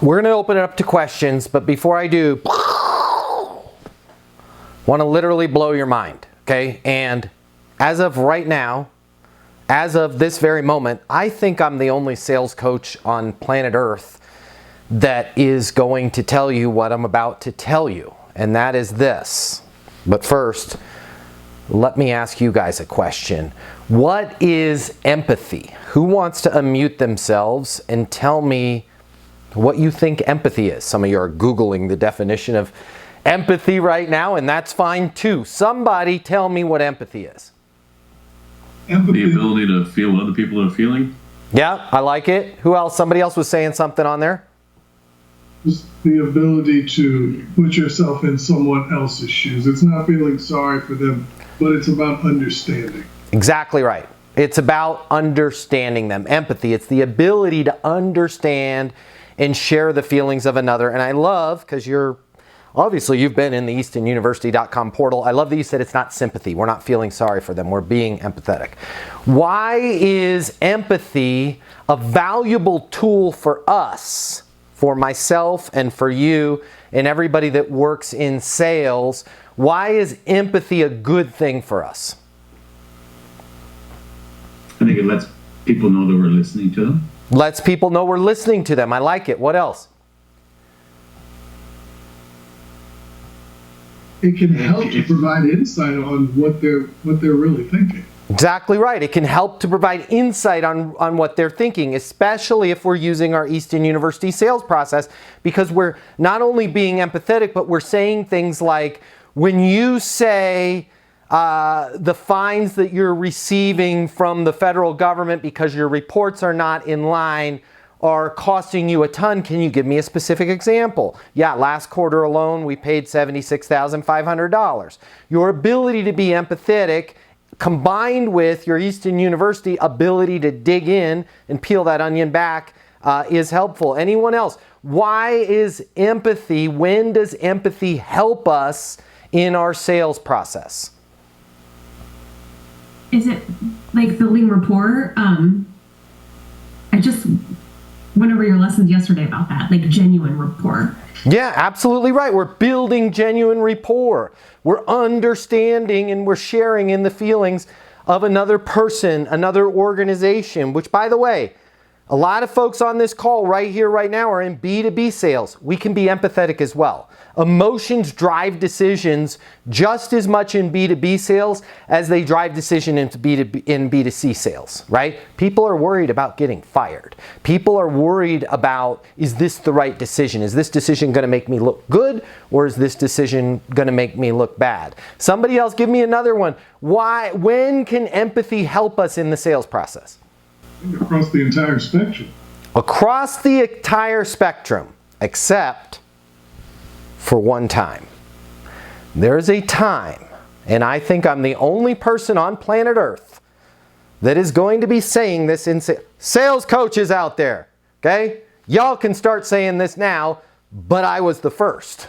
We're going to open it up to questions, but before I do, want to literally blow your mind, okay? And as of right now, as of this very moment, I think I'm the only sales coach on planet Earth that is going to tell you what I'm about to tell you, and that is this. But first, let me ask you guys a question. What is empathy? Who wants to unmute themselves and tell me what you think empathy is? Some of you are Googling the definition of empathy right now, and that's fine too. Somebody tell me what empathy is. Empathy. The ability to feel what other people are feeling. Yeah, I like it. Who else? Somebody else was saying something on there. Just the ability to put yourself in someone else's shoes. It's not feeling sorry for them, but it's about understanding. Exactly right. It's about understanding them. Empathy. It's the ability to understand and share the feelings of another. And I love, because obviously you've been in the eastonuniversity.com portal. I love that you said it's not sympathy. We're not feeling sorry for them. We're being empathetic. Why is empathy a valuable tool for us? For myself and for you and everybody that works in sales, why is empathy a good thing for us? I think it lets people know that we're listening to them. Lets people know we're listening to them. I like it. What else? It can help to provide insight on what they're really thinking. Exactly right. It can help to provide insight on what they're thinking, especially if we're using our Easton University sales process, because we're not only being empathetic, but we're saying things like, when you say the fines that you're receiving from the federal government because your reports are not in line are costing you a ton, can you give me a specific example? Yeah, last quarter alone, we paid $76,500. Your ability to be empathetic combined with your Easton University ability to dig in and peel that onion back is helpful. Anyone else? Why is empathy, when does empathy help us in our sales process? Is it like building rapport? I just went over your lessons yesterday about that, like genuine rapport. Yeah, absolutely right. We're building genuine rapport. We're understanding and we're sharing in the feelings of another person, another organization, which, by the way, a lot of folks on this call right here, right now are in B2B sales. We can be empathetic as well. Emotions drive decisions just as much in B2B sales as they drive decision in B2C sales, right? People are worried about getting fired. People are worried about, is this the right decision? Is this decision going to make me look good, or is this decision going to make me look bad? Somebody else, give me another one. When can empathy help us in the sales process? Across the entire spectrum. Across the entire spectrum, except for one time. There's a time, and I think I'm the only person on planet Earth that is going to be saying this in sales coaches out there, okay? Y'all can start saying this now, but I was the first.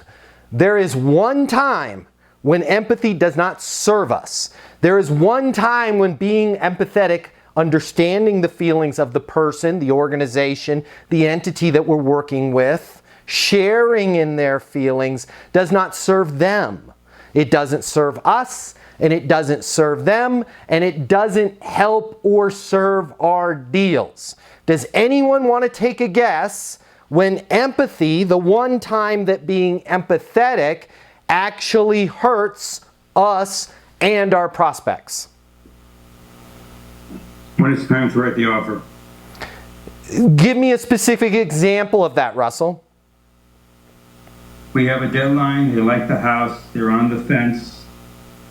There is one time when empathy does not serve us. There is one time when being empathetic, understanding the feelings of the person, the organization, the entity that we're working with, sharing in their feelings, does not serve them. It doesn't serve us, and it doesn't serve them, and it doesn't help or serve our deals. Does anyone want to take a guess when empathy, the one time that being empathetic, actually hurts us and our prospects? When it's time to write the offer. Give me a specific example of that, Russell. We have a deadline, they like the house, they're on the fence,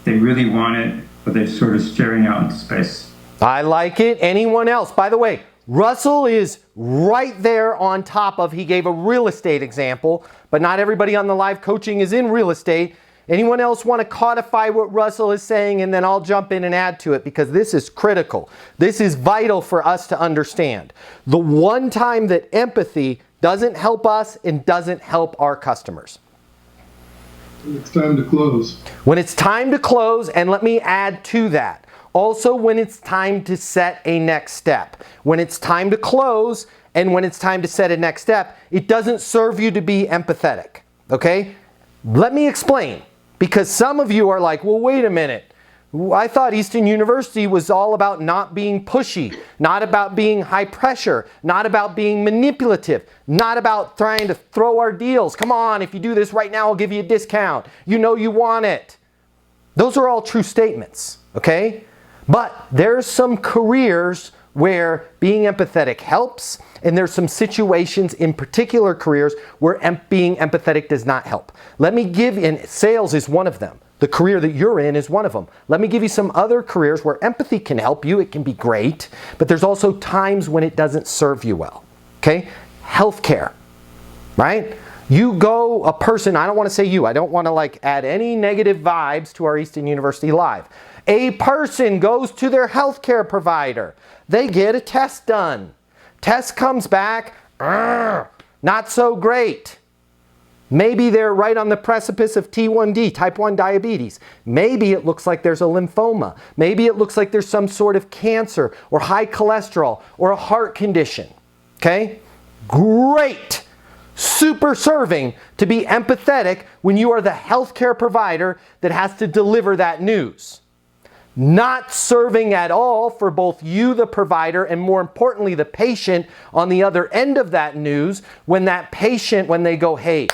they really want it, but they're sort of staring out into space. I like it. Anyone else? By the way, Russell is right there on top of, he gave a real estate example, but not everybody on the live coaching is in real estate. Anyone else want to codify what Russell is saying, and then I'll jump in and add to it, because this is critical. This is vital for us to understand. The one time that empathy doesn't help us and doesn't help our customers. It's time to close. When it's time to close, and let me add to that, also when it's time to set a next step. When it's time to close and when it's time to set a next step, it doesn't serve you to be empathetic, okay? Let me explain, because some of you are like, well, wait a minute. I thought Easton University was all about not being pushy, not about being high pressure, not about being manipulative, not about trying to throw our deals. Come on, if you do this right now, I'll give you a discount. You know you want it. Those are all true statements, okay? But there's some careers where being empathetic helps, and there's some situations in particular careers where being empathetic does not help. Let me give, and sales is one of them. The career that you're in is one of them. Let me give you some other careers where empathy can help you. It can be great, but there's also times when it doesn't serve you well. Okay? Healthcare, right? You go, a person, I don't want to say you, I don't want to like add any negative vibes to our Easton University Live. A person goes to their healthcare provider. They get a test done. Test comes back, not so great. Maybe they're right on the precipice of T1D, type 1 diabetes. Maybe it looks like there's a lymphoma. Maybe it looks like there's some sort of cancer or high cholesterol or a heart condition. Okay? Great! Super serving to be empathetic when you are the healthcare provider that has to deliver that news. Not serving at all for both you, the provider, and more importantly, the patient on the other end of that news when that patient, when they go, hey,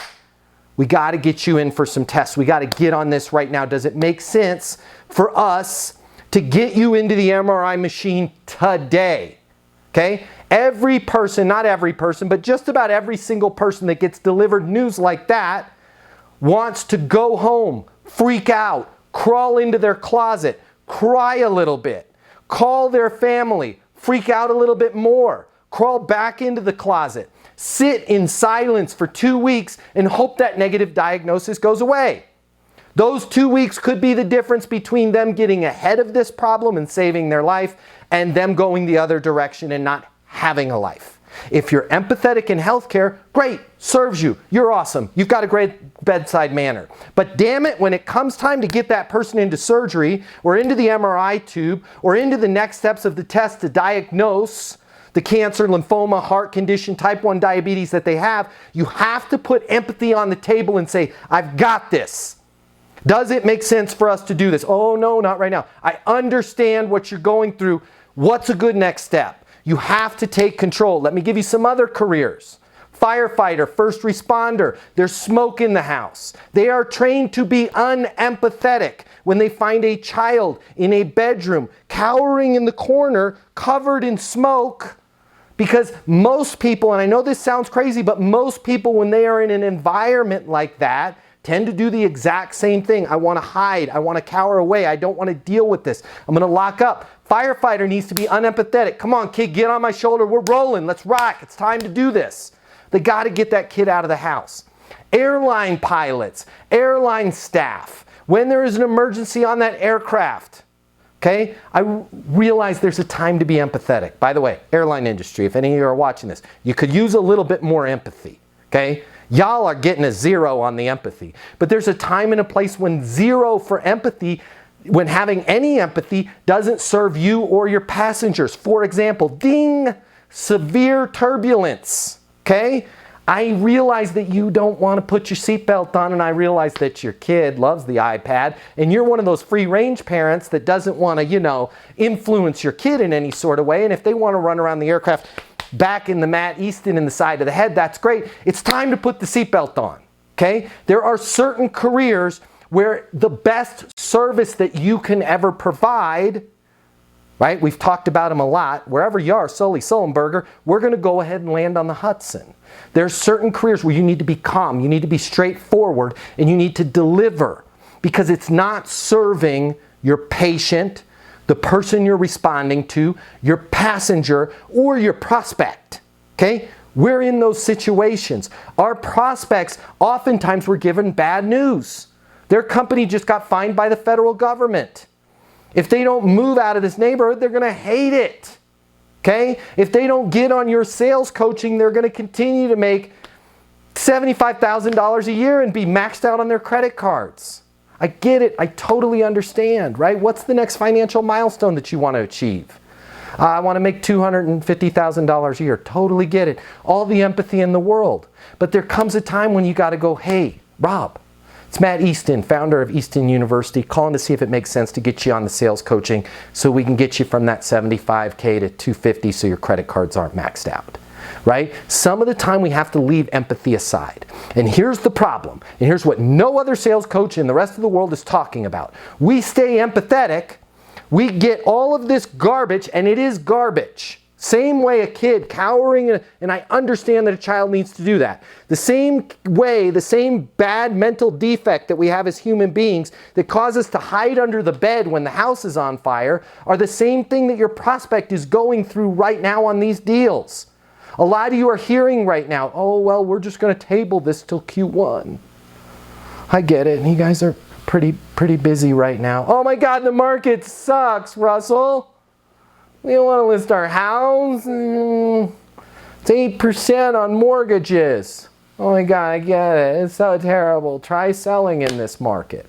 we got to get you in for some tests. We got to get on this right now. Does it make sense for us to get you into the MRI machine today? Okay? Every person, not every person, but just about every single person that gets delivered news like that wants to go home, freak out, crawl into their closet, cry a little bit, call their family, freak out a little bit more, crawl back into the closet, sit in silence for 2 weeks and hope that negative diagnosis goes away. Those 2 weeks could be the difference between them getting ahead of this problem and saving their life and them going the other direction and not having a life. If you're empathetic in healthcare, great, serves you. You're awesome. You've got a great bedside manner. But damn it, when it comes time to get that person into surgery or into the MRI tube or into the next steps of the test to diagnose the cancer, lymphoma, heart condition, type 1 diabetes that they have, you have to put empathy on the table and say, I've got this. Does it make sense for us to do this? Oh, no, not right now. I understand what you're going through. What's a good next step? You have to take control. Let me give you some other careers. Firefighter, first responder, there's smoke in the house. They are trained to be unempathetic when they find a child in a bedroom cowering in the corner covered in smoke, because most people, and I know this sounds crazy, but most people when they are in an environment like that tend to do the exact same thing. I want to hide. I want to cower away. I don't want to deal with this. I'm going to lock up. Firefighter needs to be unempathetic. Come on, kid, get on my shoulder. We're rolling. Let's rock. It's time to do this. They got to get that kid out of the house. Airline pilots, airline staff, when there is an emergency on that aircraft, okay, I realize there's a time to be empathetic. By the way, airline industry, if any of you are watching this, you could use a little bit more empathy, okay? Y'all are getting a 0 on the empathy. But there's a time and a place when 0 for empathy, when having any empathy, doesn't serve you or your passengers. For example, ding, severe turbulence, okay? I realize that you don't want to put your seatbelt on, and I realize that your kid loves the iPad, and you're one of those free-range parents that doesn't want to, influence your kid in any sort of way, and if they want to run around the aircraft back in the Matt Easton in the side of the head, that's great. It's time to put the seatbelt on, okay? There are certain careers where the best service that you can ever provide, right? We've talked about them a lot. Wherever you are, Sully, Sullenberger, we're going to go ahead and land on the Hudson. There's certain careers where you need to be calm, you need to be straightforward, and you need to deliver, because it's not serving your patient, the person you're responding to, your passenger, or your prospect, okay? We're in those situations. Our prospects, oftentimes we're given bad news. Their company just got fined by the federal government. If they don't move out of this neighborhood, they're going to hate it, okay? If they don't get on your sales coaching, they're going to continue to make $75,000 a year and be maxed out on their credit cards. I get it. I totally understand, right? What's the next financial milestone that you want to achieve? I want to make $250,000 a year. Totally get it. All the empathy in the world. But there comes a time when you got to go, hey, Rob, it's Matt Easton, founder of Easton University, calling to see if it makes sense to get you on the sales coaching so we can get you from that 75K to 250 so your credit cards aren't maxed out. Right? Some of the time we have to leave empathy aside. And here's the problem. And here's what no other sales coach in the rest of the world is talking about. We stay empathetic. We get all of this garbage, and it is garbage. Same way a kid cowering, and I understand that a child needs to do that. The same way, the same bad mental defect that we have as human beings that cause us to hide under the bed when the house is on fire are the same thing that your prospect is going through right now on these deals. A lot of you are hearing right now, oh, well, we're just going to table this till Q1. I get it. You guys are pretty busy right now. Oh my God, the market sucks, Russell. We don't want to list our house. It's 8% on mortgages. Oh my God, I get it. It's so terrible. Try selling in this market.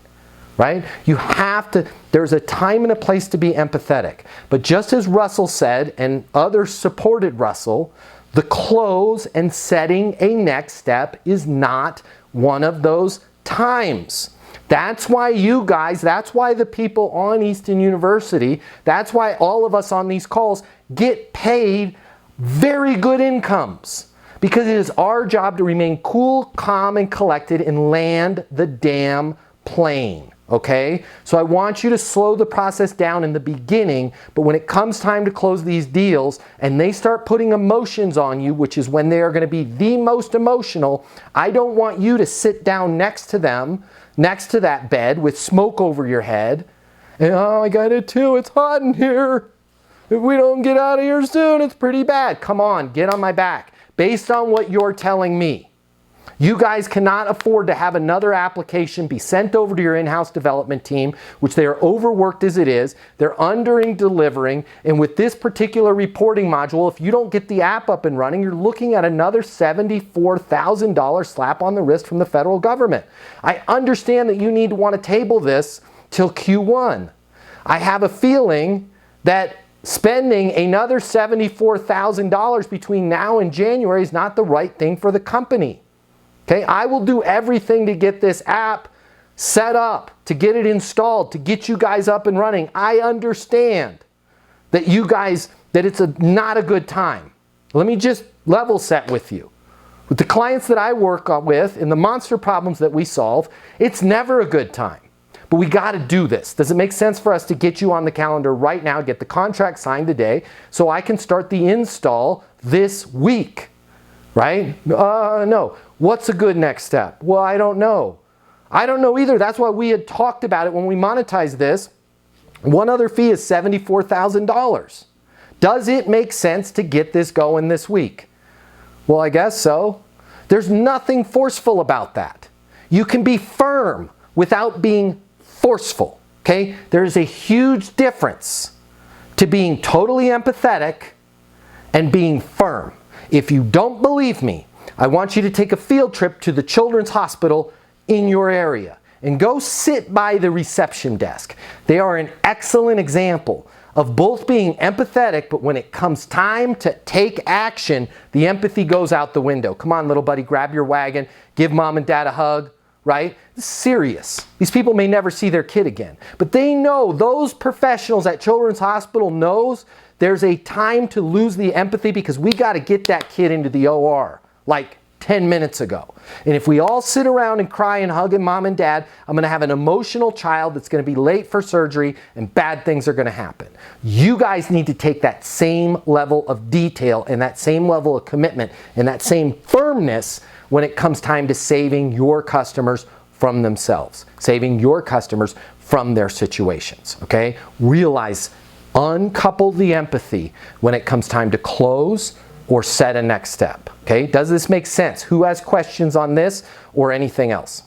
Right? You have to, there's a time and a place to be empathetic. But just as Russell said, and others supported Russell, the close and setting a next step is not one of those times. That's why you guys, that's why the people on Easton University, that's why all of us on these calls get paid very good incomes. Because it is our job to remain cool, calm, and collected and land the damn plane. Okay? So I want you to slow the process down in the beginning, but when it comes time to close these deals and they start putting emotions on you, which is when they are going to be the most emotional, I don't want you to sit down next to them, next to that bed with smoke over your head. And, oh, I got it too. It's hot in here. If we don't get out of here soon, it's pretty bad. Come on, get on my back. Based on what you're telling me. You guys cannot afford to have another application be sent over to your in-house development team, which they are overworked as it is. They're delivering. And with this particular reporting module, if you don't get the app up and running, you're looking at another $74,000 slap on the wrist from the federal government. I understand that you need to want to table this till Q1. I have a feeling that spending another $74,000 between now and January is not the right thing for the company. Okay, I will do everything to get this app set up, to get it installed, to get you guys up and running. I understand that you guys, that it's not a good time. Let me just level set with you. With the clients that I work with and the monster problems that we solve, it's never a good time. But we got to do this. Does it make sense for us to get you on the calendar right now, get the contract signed today, so I can start the install this week? Right? No. What's a good next step? Well, I don't know. I don't know either. That's why we had talked about it when we monetized this. One other fee is $74,000. Does it make sense to get this going this week? Well, I guess so. There's nothing forceful about that. You can be firm without being forceful. Okay? There's a huge difference to being totally empathetic and being firm. If you don't believe me, I want you to take a field trip to the children's hospital in your area and go sit by the reception desk. They are an excellent example of both being empathetic, but when it comes time to take action, the empathy goes out the window. Come on, little buddy, grab your wagon, give mom and dad a hug, right? It's serious. These people may never see their kid again, but they know, those professionals at Children's Hospital knows there's a time to lose the empathy because we got to get that kid into the OR like 10 minutes ago. And if we all sit around and cry and hug mom and dad, I'm going to have an emotional child that's going to be late for surgery and bad things are going to happen. You guys need to take that same level of detail and that same level of commitment and that same firmness when it comes time to saving your customers from themselves, saving your customers from their situations, okay? Realize, uncouple the empathy when it comes time to close or set a next step, okay? Does this make sense? Who has questions on this or anything else?